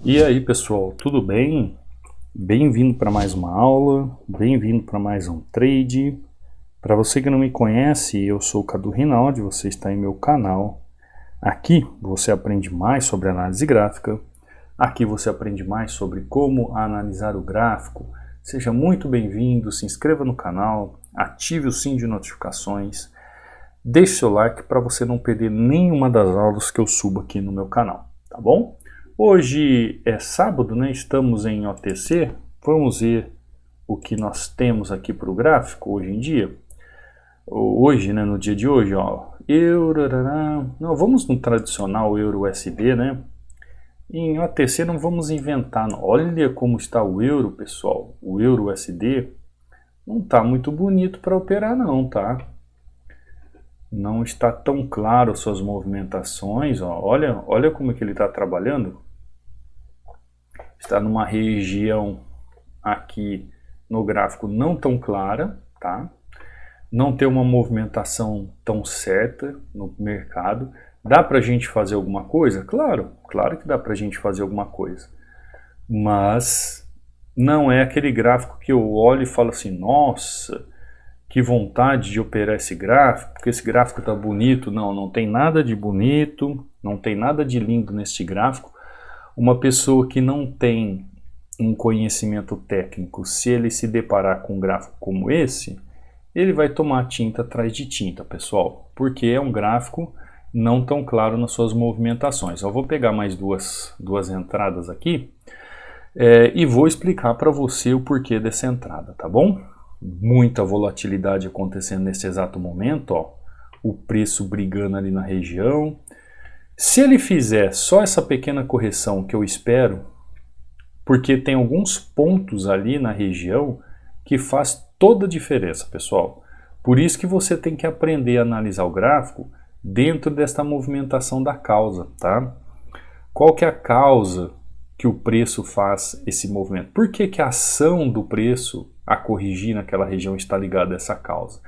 E aí pessoal, tudo bem? Bem-vindo para mais uma aula, bem-vindo para mais um trade. Para você que não me conhece, eu sou o Cadu Rinaldi, você está em meu canal. Aqui você aprende mais sobre análise gráfica, aqui você aprende mais sobre como analisar o gráfico. Seja muito bem-vindo, se inscreva no canal, ative o sininho de notificações, deixe seu like para você não perder nenhuma das aulas que eu subo aqui no meu canal, tá bom? Hoje é sábado, né? Estamos em OTC, vamos ver o que nós temos aqui para o gráfico hoje em dia. Hoje, né, no dia de hoje, ó, euro, não, vamos no tradicional euro USD, né? Em OTC não vamos inventar, não. Olha como está o euro, pessoal, o euro USD não está muito bonito para operar não, tá? Não está tão claro suas movimentações, ó. Olha como é que ele está trabalhando. Está numa região aqui no gráfico não tão clara, tá? Não tem uma movimentação tão certa no mercado. Dá para a gente fazer alguma coisa? Claro que dá para a gente fazer alguma coisa. Mas não é aquele gráfico que eu olho e falo assim, nossa, que vontade de operar esse gráfico, porque esse gráfico está bonito. Não, não tem nada de bonito, não tem nada de lindo neste gráfico. Uma pessoa que não tem um conhecimento técnico, se ele se deparar com um gráfico como esse, ele vai tomar tinta atrás de tinta, pessoal, porque é um gráfico não tão claro nas suas movimentações. Eu vou pegar mais duas entradas aqui e vou explicar para você o porquê dessa entrada, tá bom? Muita volatilidade acontecendo nesse exato momento, ó, o preço brigando ali na região. Se ele fizer só essa pequena correção que eu espero, porque tem alguns pontos ali na região que faz toda a diferença, pessoal. Por isso que você tem que aprender a analisar o gráfico dentro desta movimentação da causa, tá? Qual que é a causa que o preço faz esse movimento? Por que que a ação do preço a corrigir naquela região está ligada a essa causa?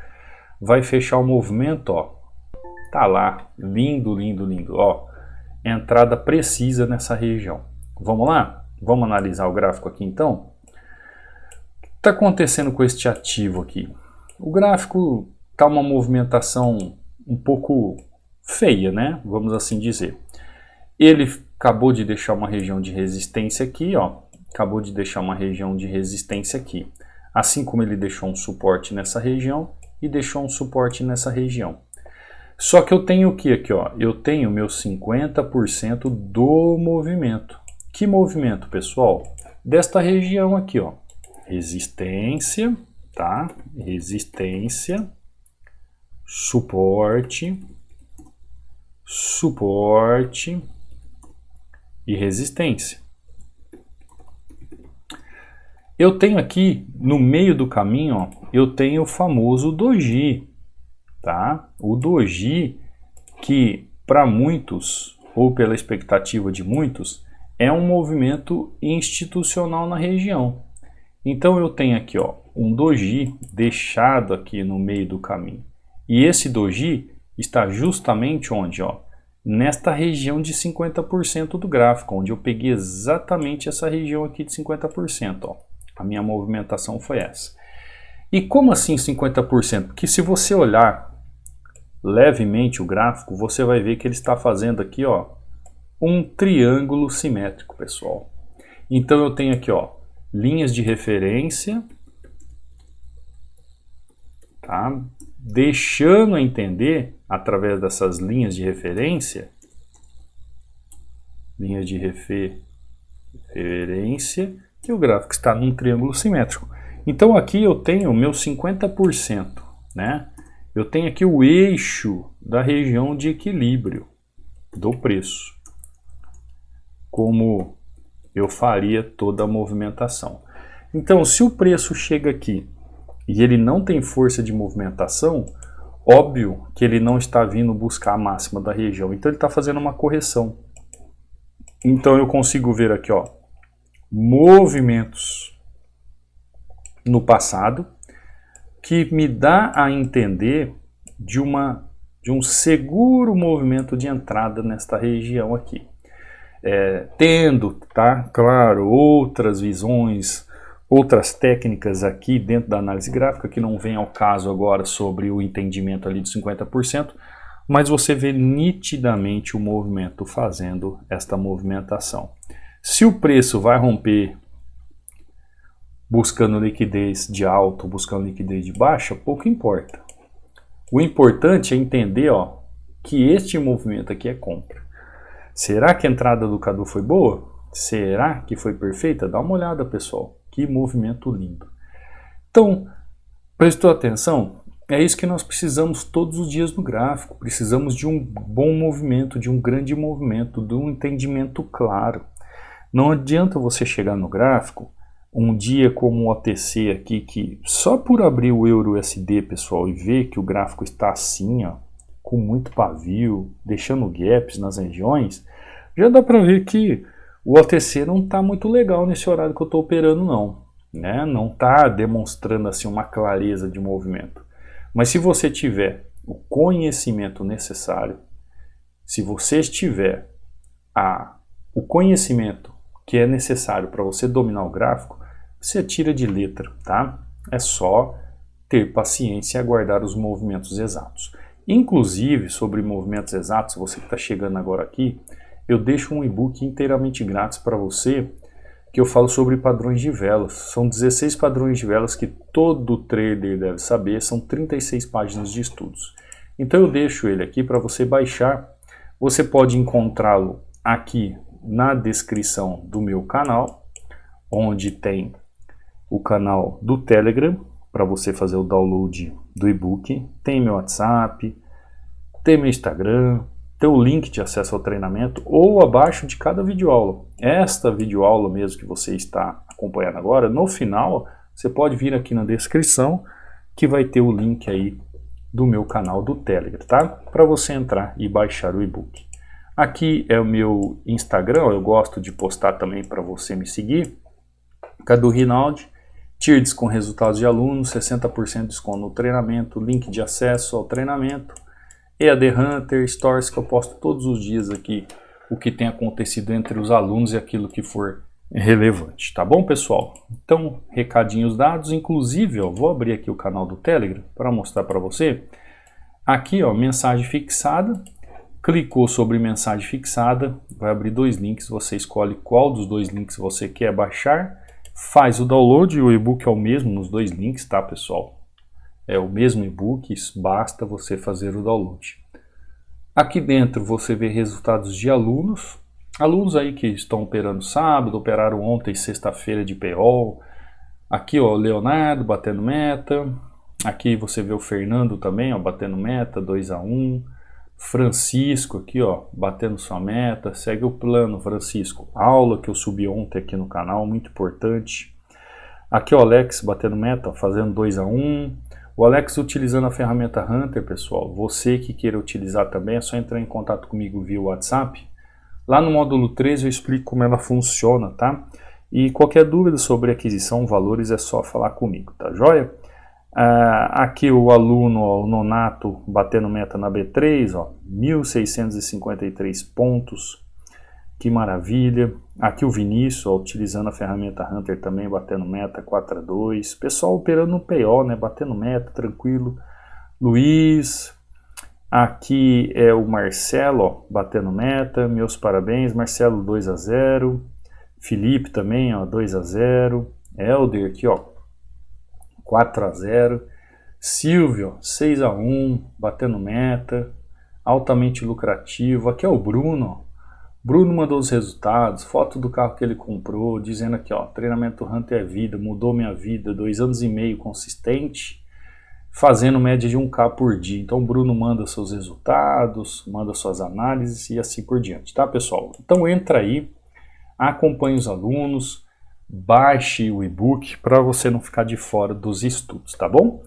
Vai fechar o movimento, ó. Tá lá, lindo, lindo, lindo, ó, entrada precisa nessa região. Vamos lá? Vamos analisar o gráfico aqui então? O que está acontecendo com este ativo aqui? O gráfico tá uma movimentação um pouco feia, né? Vamos assim dizer. Ele acabou de deixar uma região de resistência aqui, ó. Acabou de deixar uma região de resistência aqui. Assim como ele deixou um suporte nessa região e deixou um suporte nessa região. Só que eu tenho o que aqui, ó? Eu tenho meus 50% do movimento. Que movimento, pessoal? Desta região aqui, ó. Resistência, tá? Resistência, suporte, suporte e resistência. Eu tenho aqui, no meio do caminho, ó, eu tenho o famoso doji. Tá? O doji, que para muitos, ou pela expectativa de muitos, é um movimento institucional na região. Então eu tenho aqui, ó, um doji deixado aqui no meio do caminho. E esse doji está justamente onde? Ó, nesta região de 50% do gráfico, onde eu peguei exatamente essa região aqui de 50%. Ó. A minha movimentação foi essa. E como assim 50%? Porque se você olhar levemente o gráfico, você vai ver que ele está fazendo aqui, ó, um triângulo simétrico, pessoal. Então eu tenho aqui, ó, linhas de referência, tá? Deixando a entender através dessas linhas de referência, que o gráfico está num triângulo simétrico. Então aqui eu tenho o meu 50%, né? Eu tenho aqui o eixo da região de equilíbrio do preço, como eu faria toda a movimentação. Então, se o preço chega aqui e ele não tem força de movimentação, óbvio que ele não está vindo buscar a máxima da região, então ele está fazendo uma correção. Então eu consigo ver aqui, ó, movimentos no passado, que me dá a entender de um seguro movimento de entrada nesta região aqui. tendo, tá? Claro, outras visões, outras técnicas aqui dentro da análise gráfica, que não vem ao caso agora sobre o entendimento ali de 50%, mas você vê nitidamente o movimento fazendo esta movimentação. Se o preço vai romper buscando liquidez de alta, buscando liquidez de baixa, pouco importa. O importante é entender, ó, que este movimento aqui é compra. Será que a entrada do Cadu foi boa? Será que foi perfeita? Dá uma olhada, pessoal. Que movimento lindo. Então, prestou atenção? É isso que nós precisamos todos os dias no gráfico. Precisamos de um bom movimento, de um grande movimento, de um entendimento claro. Não adianta você chegar no gráfico um dia como o OTC aqui, que só por abrir o Euro USD, pessoal, e ver que o gráfico está assim, ó, com muito pavio, deixando gaps nas regiões, já dá para ver que o OTC não está muito legal nesse horário que eu estou operando não, né? Não está demonstrando assim uma clareza de movimento. Mas se você tiver o conhecimento necessário, se você tiver o conhecimento que é necessário para você dominar o gráfico, você tira de letra, tá? É só ter paciência e aguardar os movimentos exatos. Inclusive, sobre movimentos exatos, você que está chegando agora aqui, eu deixo um e-book inteiramente grátis para você, que eu falo sobre padrões de velas. São 16 padrões de velas que todo trader deve saber, são 36 páginas de estudos. Então eu deixo ele aqui para você baixar. Você pode encontrá-lo aqui na descrição do meu canal, onde tem o canal do Telegram, para você fazer o download do e-book, tem meu WhatsApp, tem meu Instagram, tem o link de acesso ao treinamento, ou abaixo de cada videoaula. Esta videoaula mesmo que você está acompanhando agora, no final, você pode vir aqui na descrição, que vai ter o link aí do meu canal do Telegram, tá? Para você entrar e baixar o e-book. Aqui é o meu Instagram, eu gosto de postar também para você me seguir, Cadu Rinaldi. Tirdes com resultados de alunos, 60% de desconto no treinamento, link de acesso ao treinamento, EAD Hunter, Stories que eu posto todos os dias aqui, o que tem acontecido entre os alunos e aquilo que for relevante, tá bom, pessoal? Então, recadinhos dados, inclusive, ó, vou abrir aqui o canal do Telegram para mostrar para você. Aqui, ó, mensagem fixada, clicou sobre mensagem fixada, vai abrir dois links, você escolhe qual dos dois links você quer baixar, faz o download, o e-book é o mesmo nos dois links, tá, pessoal? É o mesmo e-book, basta você fazer o download. Aqui dentro você vê resultados de alunos aí que estão operando sábado, operaram ontem, sexta-feira de PO. Aqui, ó, Leonardo batendo meta. Aqui você vê o Fernando também, ó, batendo meta, 2-1. Francisco aqui, ó, batendo sua meta, segue o plano, Francisco. Aula que eu subi ontem aqui no canal, muito importante. Aqui o Alex batendo meta, ó, fazendo 2-1. O Alex utilizando a ferramenta Hunter, pessoal. Você que queira utilizar também, é só entrar em contato comigo via WhatsApp. Lá no módulo 13 eu explico como ela funciona, tá? E qualquer dúvida sobre aquisição, valores, é só falar comigo, tá joia? Aqui o aluno, ó, o Nonato, batendo meta na B3, ó, 1.653 pontos, que maravilha. Aqui o Vinícius, ó, utilizando a ferramenta Hunter também, batendo meta 4-2. Pessoal operando no PO, né, batendo meta, tranquilo. Luiz, aqui é o Marcelo, ó, batendo meta, meus parabéns, Marcelo 2-0. Felipe também, ó, 2-0. Helder aqui, ó, 4-0, Silvio 6-1, batendo meta, altamente lucrativo. Aqui é o Bruno, Bruno mandou os resultados, foto do carro que ele comprou, dizendo aqui, ó, treinamento Hunter é vida, mudou minha vida, 2 anos e meio consistente, fazendo média de 1K por dia. Então o Bruno manda seus resultados, manda suas análises e assim por diante, tá, pessoal? Então entra aí, acompanhe os alunos, baixe o e-book para você não ficar de fora dos estudos, tá bom?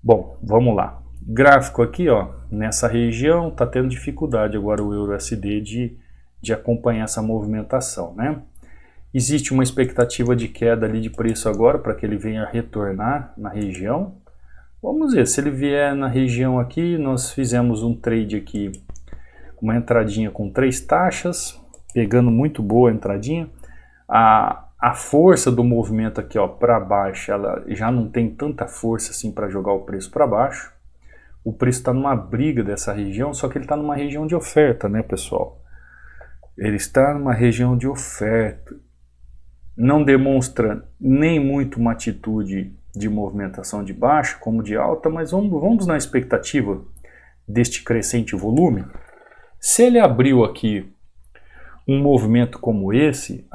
Bom, vamos lá. Gráfico aqui, ó, nessa região tá tendo dificuldade agora o Euro USD de acompanhar essa movimentação, né? Existe uma expectativa de queda ali de preço agora para que ele venha retornar na região. Vamos ver, se ele vier na região aqui, nós fizemos um trade aqui, uma entradinha com 3 taxas. Pegando muito boa a entradinha. A força do movimento aqui, ó, para baixo, ela já não tem tanta força assim para jogar o preço para baixo. O preço está numa briga dessa região, só que ele está numa região de oferta, né, pessoal? Ele está numa região de oferta. Não demonstra nem muito uma atitude de movimentação de baixa como de alta, mas vamos na expectativa deste crescente volume. Se ele abriu aqui um movimento como esse,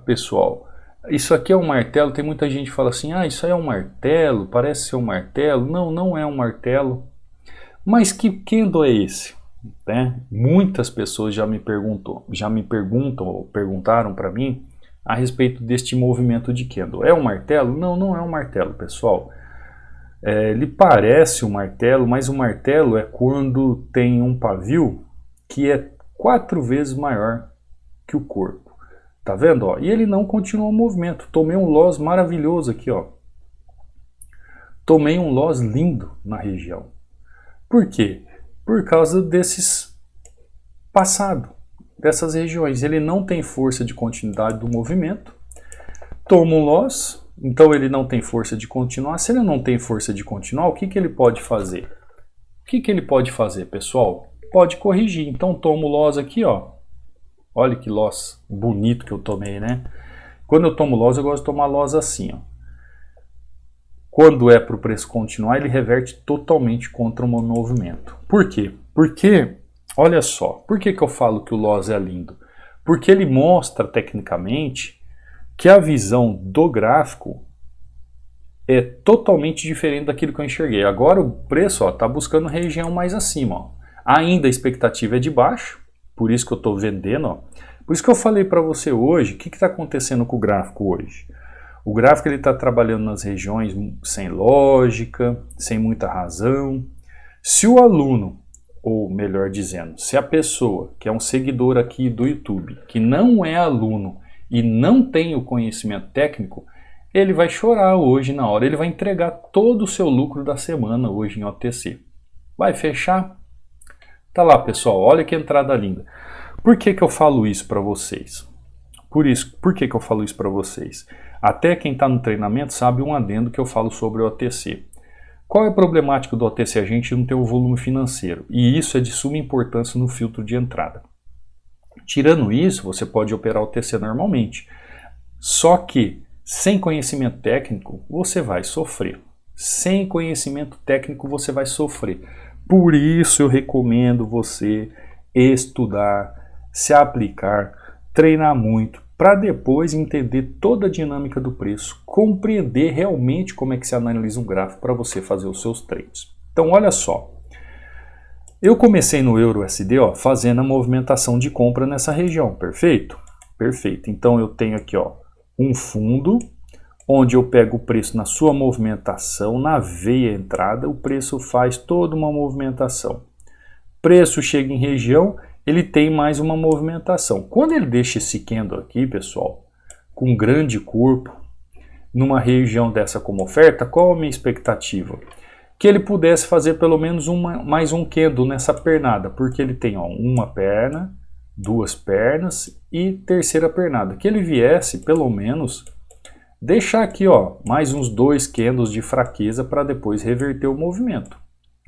pessoal, isso aqui é um martelo. Tem muita gente que fala assim, isso aí é um martelo, parece ser um martelo. Não, não é um martelo. Mas que candle é esse? Né? Muitas pessoas já me perguntam ou perguntaram para mim a respeito deste movimento de candle. É um martelo? Não, não é um martelo, pessoal. Ele parece um martelo, mas o martelo é quando tem um pavio que é 4 vezes maior que o corpo. Tá vendo? Ó? E ele não continua o movimento. Tomei um loss maravilhoso aqui, ó. Tomei um loss lindo na região. Por quê? Por causa desses passado, dessas regiões. Ele não tem força de continuidade do movimento. Toma um loss, então ele não tem força de continuar. Se ele não tem força de continuar, o que ele pode fazer? O que ele pode fazer, pessoal? Pode corrigir. Então toma o loss aqui, ó. Olha que loss bonito que eu tomei, né? Quando eu tomo loss, eu gosto de tomar loss assim, ó. Quando é para o preço continuar, ele reverte totalmente contra o movimento. Por quê? Porque, olha só, por que eu falo que o loss é lindo? Porque ele mostra tecnicamente que a visão do gráfico é totalmente diferente daquilo que eu enxerguei. Agora o preço está buscando região mais acima. Ó. Ainda a expectativa é de baixo, por isso que eu estou vendendo. Ó. Por isso que eu falei para você hoje, o que está acontecendo com o gráfico hoje? O gráfico está trabalhando nas regiões sem lógica, sem muita razão. Se o aluno, ou melhor dizendo, se a pessoa que é um seguidor aqui do YouTube, que não é aluno e não tem o conhecimento técnico, ele vai chorar hoje na hora, ele vai entregar todo o seu lucro da semana hoje em OTC. Vai fechar? Tá lá, pessoal, olha que entrada linda. Por que eu falo isso para vocês? Por que eu falo isso para vocês? Até quem está no treinamento sabe um adendo que eu falo sobre o OTC. Qual é a problemática do OTC? A gente não tem o volume financeiro. E isso é de suma importância no filtro de entrada. Tirando isso, você pode operar o OTC normalmente. Só que, sem conhecimento técnico, você vai sofrer. Sem conhecimento técnico, você vai sofrer. Por isso eu recomendo você estudar, se aplicar, treinar muito, para depois entender toda a dinâmica do preço, compreender realmente como é que se analisa um gráfico para você fazer os seus trades. Então olha só, eu comecei no EURUSD fazendo a movimentação de compra nessa região, perfeito? Perfeito, então eu tenho aqui um fundo, onde eu pego o preço na sua movimentação, na veia entrada, o preço faz toda uma movimentação. Preço chega em região, ele tem mais uma movimentação. Quando ele deixa esse candle aqui, pessoal, com grande corpo, numa região dessa como oferta, qual a minha expectativa? Que ele pudesse fazer pelo menos mais um candle nessa pernada, porque ele tem uma perna, duas pernas e terceira pernada. Que ele viesse pelo menos deixar aqui mais uns 2 candles de fraqueza para depois reverter o movimento.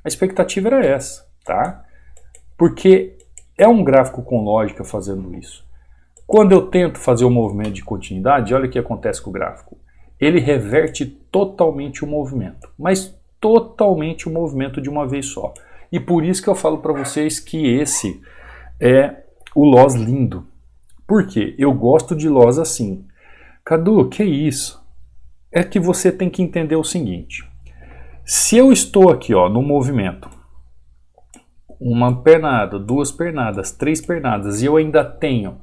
A expectativa era essa, tá? Porque é um gráfico com lógica fazendo isso. Quando eu tento fazer o movimento de continuidade, olha o que acontece com o gráfico. Ele reverte totalmente o movimento, mas totalmente o movimento de uma vez só. E por isso que eu falo para vocês que esse é o loss lindo. Por quê? Eu gosto de loss assim. Cadu, que isso? É que você tem que entender o seguinte. Se eu estou aqui no movimento, uma pernada, 2 pernadas, 3 pernadas, e eu ainda tenho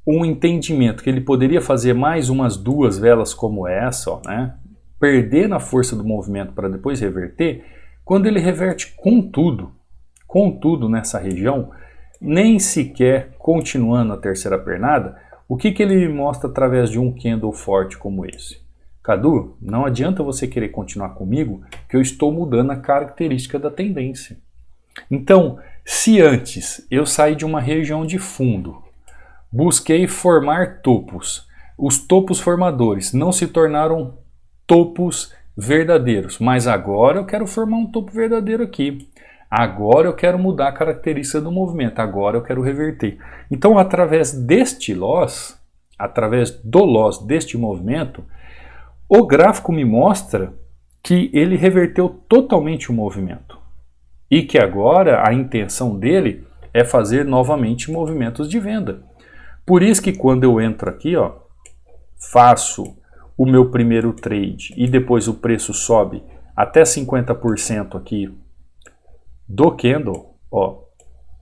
um entendimento que ele poderia fazer mais umas 2 velas como essa, né? Perder na força do movimento para depois reverter, quando ele reverte com tudo nessa região, nem sequer continuando a terceira pernada, o que ele me mostra através de um candle forte como esse? Cadu, não adianta você querer continuar comigo, que eu estou mudando a característica da tendência. Então, se antes eu sair de uma região de fundo Busquei formar topos. Os topos formadores não se tornaram topos verdadeiros, mas agora eu quero formar um topo verdadeiro aqui. Agora eu quero mudar a característica do movimento, agora eu quero reverter. Então, através deste loss, através do loss deste movimento, o gráfico me mostra que ele reverteu totalmente o movimento. E que agora a intenção dele é fazer novamente movimentos de venda. Por isso que quando eu entro aqui, ó, faço o meu primeiro trade e depois o preço sobe até 50% aqui do candle, ó,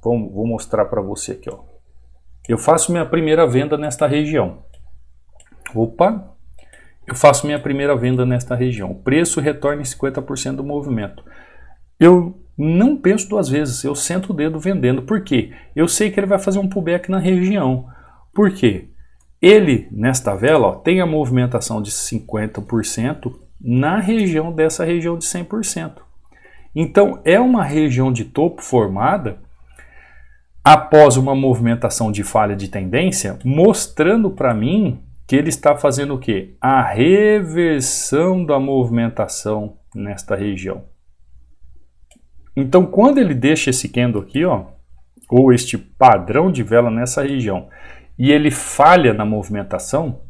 vou mostrar para você aqui, ó. Eu faço minha primeira venda nesta região. Opa! Eu faço minha primeira venda nesta região. O preço retorna em 50% do movimento. Eu não penso duas vezes, eu sento o dedo vendendo. Por quê? Eu sei que ele vai fazer um pullback na região. Por quê? Ele, nesta vela, ó, tem a movimentação de 50% na região dessa região de 100%. Então, é uma região de topo formada após uma movimentação de falha de tendência, mostrando para mim que ele está fazendo o quê? A reversão da movimentação nesta região. Então, quando ele deixa esse candle aqui, ó, ou este padrão de vela nessa região, e ele falha na movimentação,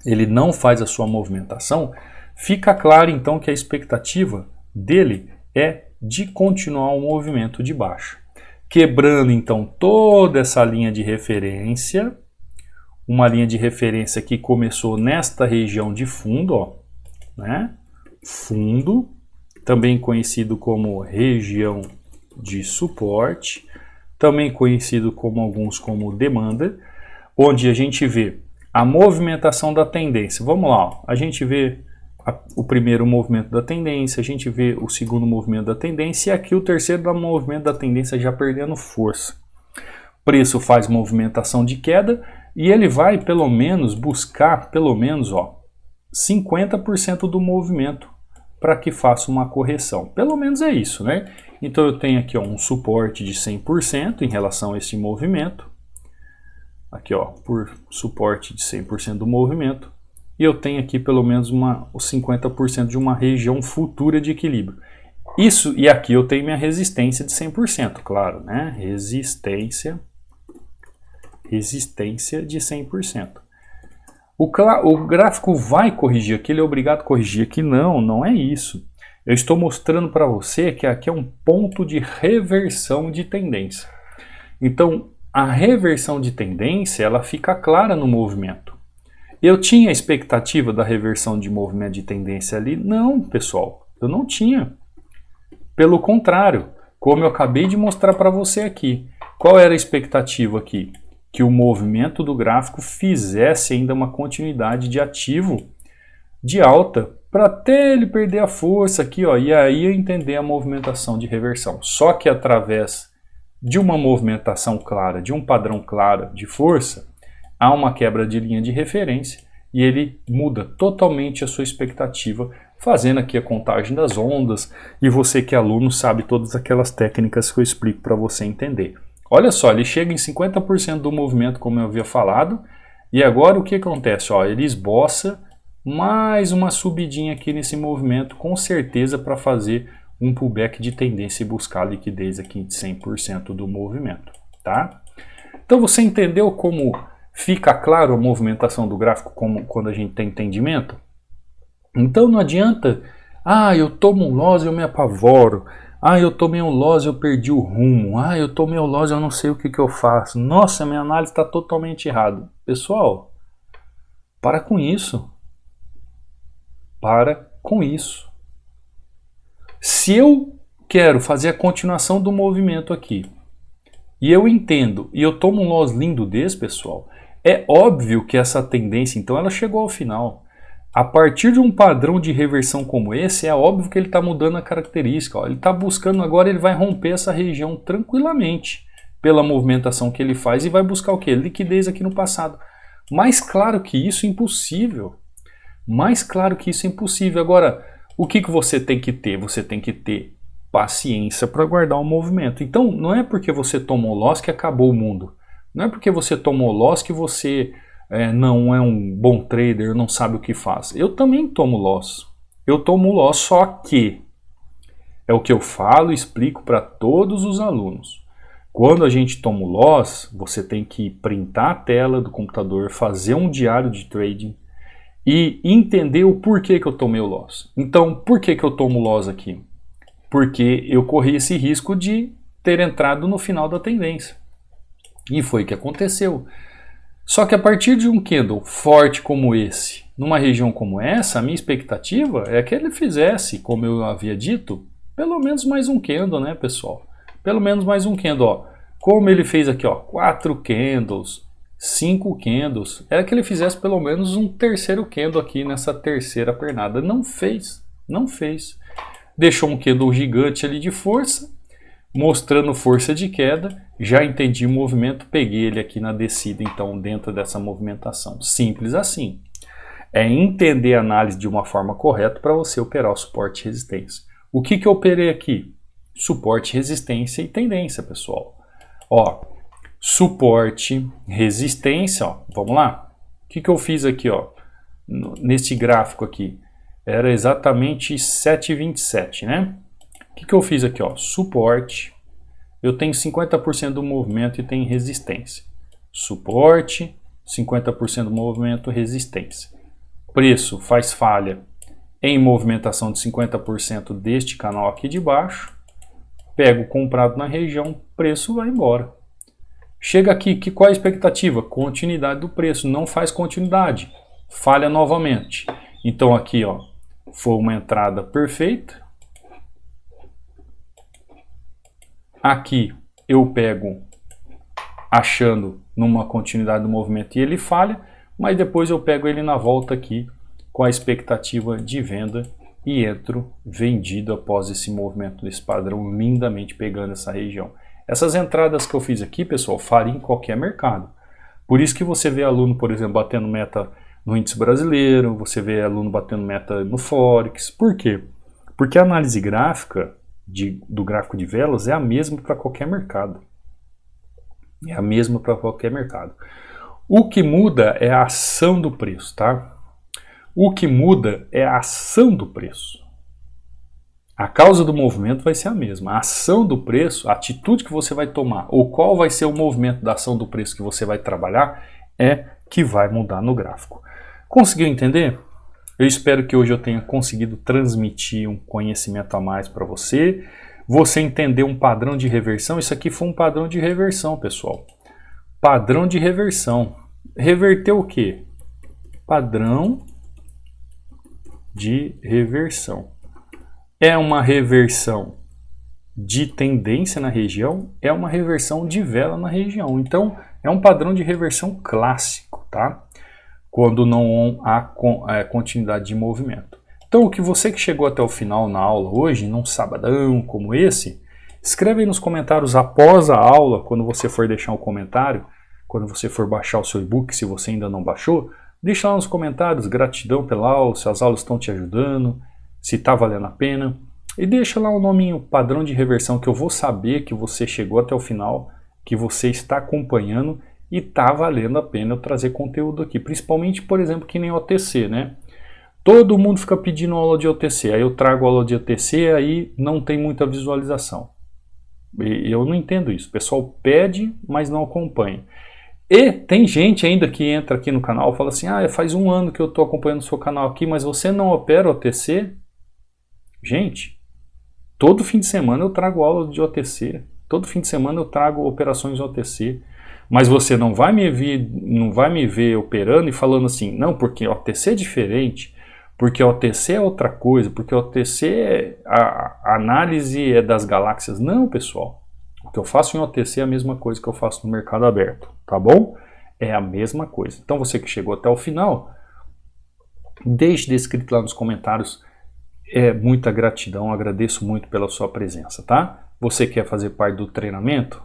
ele não faz a sua movimentação, fica claro então que a expectativa dele é de continuar o movimento de baixa. Quebrando então toda essa linha de referência, uma linha de referência que começou nesta região de fundo, ó, né? Fundo, também conhecido como região de suporte, também conhecido como alguns como demanda, onde a gente vê a movimentação da tendência. Vamos lá, ó. A gente vê o primeiro movimento da tendência, a gente vê o segundo movimento da tendência e aqui o terceiro movimento da tendência já perdendo força. Preço faz movimentação de queda e ele vai pelo menos buscar pelo menos, ó, 50% do movimento para que faça uma correção. Pelo menos é isso, né? Então eu tenho aqui, ó, um suporte de 100% em relação a esse movimento. Aqui, ó, por suporte de 100% do movimento. E eu tenho aqui pelo menos os 50% de uma região futura de equilíbrio. Isso, e aqui eu tenho minha resistência de 100%, claro, né? Resistência de 100%. O gráfico vai corrigir aqui, ele é obrigado a corrigir aqui. Não, não é isso. Eu estou mostrando para você que aqui é um ponto de reversão de tendência. Então, a reversão de tendência, ela fica clara no movimento. Eu tinha a expectativa da reversão de movimento de tendência ali? Não, pessoal, eu não tinha. Pelo contrário, como eu acabei de mostrar para você aqui, qual era a expectativa aqui? Que o movimento do gráfico fizesse ainda uma continuidade de ativo de alta para até ele perder a força aqui, ó, e aí eu entender a movimentação de reversão. Só que através de uma movimentação clara, de um padrão claro de força, há uma quebra de linha de referência e ele muda totalmente a sua expectativa, fazendo aqui a contagem das ondas, e você que é aluno sabe todas aquelas técnicas que eu explico para você entender. Olha só, ele chega em 50% do movimento, como eu havia falado, e agora o que acontece? Ó, ele esboça mais uma subidinha aqui nesse movimento, com certeza para fazer um pullback de tendência e buscar a liquidez aqui de 100% do movimento, tá? Então você entendeu como fica claro a movimentação do gráfico quando a gente tem entendimento? Então não adianta, eu tomo um loss e eu me apavoro, eu tomei um loss e eu perdi o rumo, eu tomei um loss e eu não sei o que eu faço, nossa, minha análise está totalmente errada. Pessoal, para com isso. Para com isso. Se eu quero fazer a continuação do movimento aqui, e eu entendo, e eu tomo um loss lindo desse, pessoal, é óbvio que essa tendência, então, ela chegou ao final. A partir de um padrão de reversão como esse, é óbvio que ele está mudando a característica. Ó. Ele está buscando agora, ele vai romper essa região tranquilamente, pela movimentação que ele faz, e vai buscar o quê? Liquidez aqui no passado. Mais claro que isso, impossível. Mais claro que isso é impossível. Agora, o que você tem que ter? Você tem que ter paciência para guardar o movimento. Então, não é porque você tomou loss que acabou o mundo. Não é porque você tomou loss que você não é um bom trader, não sabe o que faz. Eu também tomo loss. Eu tomo loss, só que é o que eu falo e explico para todos os alunos. Quando a gente toma o loss, você tem que printar a tela do computador, fazer um diário de trading e entender o porquê que eu tomei o loss. Então, por que eu tomo loss aqui? Porque eu corri esse risco de ter entrado no final da tendência. E foi o que aconteceu. Só que a partir de um candle forte como esse, numa região como essa, a minha expectativa é que ele fizesse, como eu havia dito, pelo menos mais um candle, né, pessoal? Pelo menos mais um candle, ó. Como ele fez aqui, ó, 4 candles, 5 candles, era que ele fizesse pelo menos um terceiro candle aqui nessa terceira pernada. Não fez, não fez. Deixou um candle gigante ali de força, mostrando força de queda. Já entendi o movimento, peguei ele aqui na descida, então, dentro dessa movimentação. Simples assim. É entender a análise de uma forma correta para você operar o suporte e resistência. O que eu operei aqui? Suporte, resistência e tendência, pessoal. Ó, suporte, resistência, ó, vamos lá? O que eu fiz aqui, ó, nesse gráfico aqui? Era exatamente 7,27, né? O que eu fiz aqui, ó? Suporte, eu tenho 50% do movimento e tem resistência. Suporte, 50% do movimento, resistência. Preço faz falha em movimentação de 50% deste canal aqui de baixo. Pego comprado na região, preço vai embora. Chega aqui, qual é a expectativa? Continuidade do preço, não faz continuidade, falha novamente. Então aqui, ó, foi uma entrada perfeita. Aqui eu pego achando numa continuidade do movimento e ele falha, mas depois eu pego ele na volta aqui com a expectativa de venda e entro vendido após esse movimento desse padrão, lindamente pegando essa região. Essas entradas que eu fiz aqui, pessoal, faria em qualquer mercado. Por isso que você vê aluno, por exemplo, batendo meta no índice brasileiro, você vê aluno batendo meta no Forex. Por quê? Porque a análise gráfica do gráfico de velas é a mesma para qualquer mercado. É a mesma para qualquer mercado. O que muda é a ação do preço, tá? O que muda é a ação do preço. A causa do movimento vai ser a mesma. A ação do preço, a atitude que você vai tomar, ou qual vai ser o movimento da ação do preço que você vai trabalhar, é que vai mudar no gráfico. Conseguiu entender? Eu espero que hoje eu tenha conseguido transmitir um conhecimento a mais para você. Você entender um padrão de reversão. Isso aqui foi um padrão de reversão, pessoal. Padrão de reversão. Reverteu o quê? Padrão de reversão. É uma reversão de tendência na região, é uma reversão de vela na região. Então, é um padrão de reversão clássico, tá? Quando não há continuidade de movimento. Então, o que você que chegou até o final na aula hoje, num sabadão como esse, escreve aí nos comentários após a aula, quando você for deixar um comentário, quando você for baixar o seu e-book, se você ainda não baixou, deixa lá nos comentários, gratidão pela aula, se as aulas estão te ajudando, se está valendo a pena, e deixa lá o nominho padrão de reversão, que eu vou saber que você chegou até o final, que você está acompanhando e está valendo a pena eu trazer conteúdo aqui, principalmente, por exemplo, que nem OTC, né? Todo mundo fica pedindo aula de OTC, aí eu trago aula de OTC, aí não tem muita visualização. E eu não entendo isso, o pessoal pede, mas não acompanha. E tem gente ainda que entra aqui no canal e fala assim, faz um ano que eu estou acompanhando o seu canal aqui, mas você não opera OTC? Gente, todo fim de semana eu trago aula de OTC, todo fim de semana eu trago operações OTC, mas você não vai me ver operando e falando assim, não, porque OTC é diferente, porque OTC é outra coisa, porque OTC a análise é das galáxias. Não, pessoal, o que eu faço em OTC é a mesma coisa que eu faço no mercado aberto, tá bom? É a mesma coisa. Então você que chegou até o final, deixe descrito lá nos comentários. É muita gratidão, agradeço muito pela sua presença, tá? Você quer fazer parte do treinamento?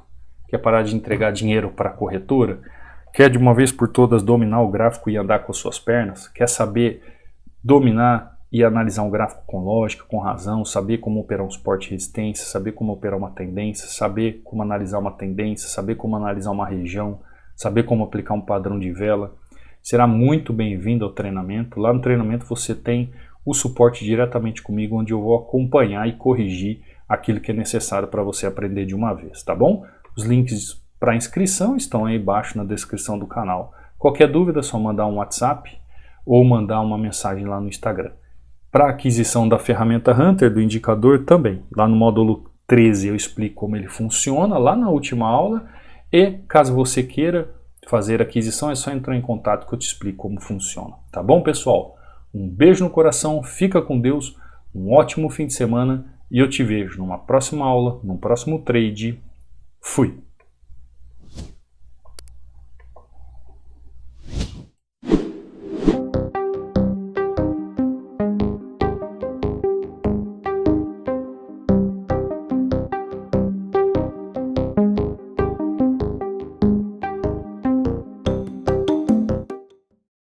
Quer parar de entregar dinheiro para a corretora? Quer de uma vez por todas dominar o gráfico e andar com as suas pernas? Quer saber dominar e analisar um gráfico com lógica, com razão, saber como operar um suporte e resistência, saber como operar uma tendência, saber como analisar uma tendência, saber como analisar uma região, saber como aplicar um padrão de vela, será muito bem-vindo ao treinamento. Lá no treinamento você tem o suporte diretamente comigo, onde eu vou acompanhar e corrigir aquilo que é necessário para você aprender de uma vez, tá bom? Os links para inscrição estão aí embaixo na descrição do canal. Qualquer dúvida é só mandar um WhatsApp ou mandar uma mensagem lá no Instagram. Para aquisição da ferramenta Hunter, do indicador também, lá no módulo 13 eu explico como ele funciona, lá na última aula, e caso você queira fazer aquisição é só entrar em contato que eu te explico como funciona. Tá bom, pessoal? Um beijo no coração, fica com Deus, um ótimo fim de semana e eu te vejo numa próxima aula, num próximo trade. Fui!